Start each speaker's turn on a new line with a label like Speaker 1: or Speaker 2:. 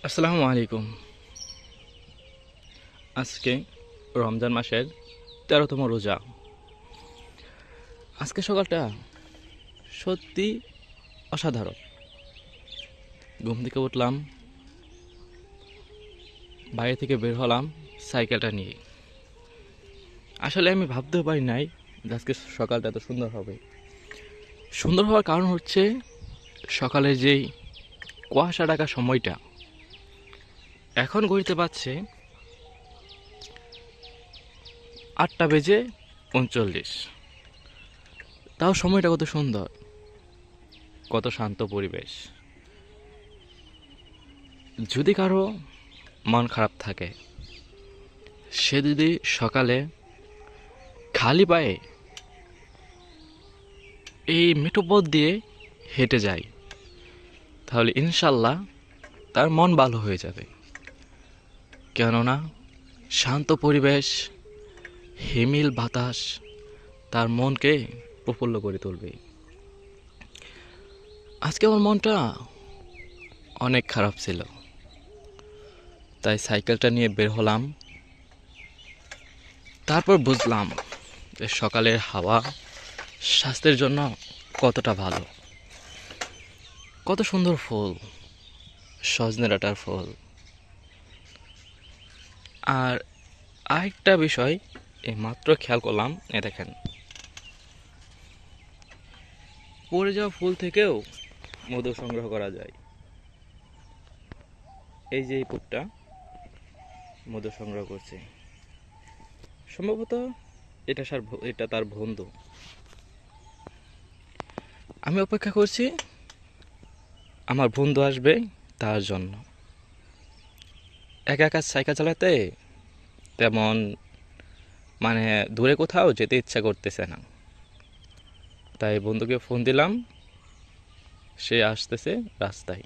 Speaker 1: আসসালামু আলাইকুম। আজকে রমজান মাসের ১৩তম রোজা। আজকে সকালটা সত্যি অসাধারণ। ঘুম থেকে উঠলাম, বাইরে থেকে বের হলাম সাইকেলটা নিয়ে। আসলে আমি ভাবতেও পারি নাই যে আজকে সকালটা এত সুন্দর হবে। সুন্দর হওয়ার কারণ হচ্ছে সকালের যেই কুয়াশা ঢাকা সময়টা। এখন ঘড়িতে বাজছে ৮:৩৯। তাও সময়টা কত সুন্দর, কত শান্ত পরিবেশ। যদি কারো মন খারাপ থাকে, সে যদি সকালে খালি পায়ে এই মেঠো পথ দিয়ে হেঁটে যায়, তাহলে ইনশাল্লাহ তার মন ভালো হয়ে যাবে। কেননা শান্ত পরিবেশ, হিমেল বাতাস তার মনকে প্রফুল্ল করে তুলবে। আজকে আমার মনটা অনেক খারাপ ছিল, তাই সাইকেলটা নিয়ে বের হলাম। তারপর বুঝলাম যে সকালের হাওয়া স্বাস্থ্যের জন্য কতটা ভালো। কত সুন্দর ফুল, সজনে ডাঁটার ফুল। আর আরেকটা বিষয় এই মাত্র খেয়াল করলাম, দেখেন, পড়ে যাওয়া ফুল থেকেও মধু সংগ্রহ করা যায়। এই যে এই পুটটা মধু সংগ্রহ করছে, সম্ভবত এটা তার বন্ধু। আমি অপেক্ষা করছি আমার বন্ধু আসবে তার জন্য। একা একা সাইকেল চালাতে তেমন দূরে কোথাও যেতে ইচ্ছা করতেছে না, তাই বন্ধুকে ফোন দিলাম, সে আসতেছে রাস্তায়।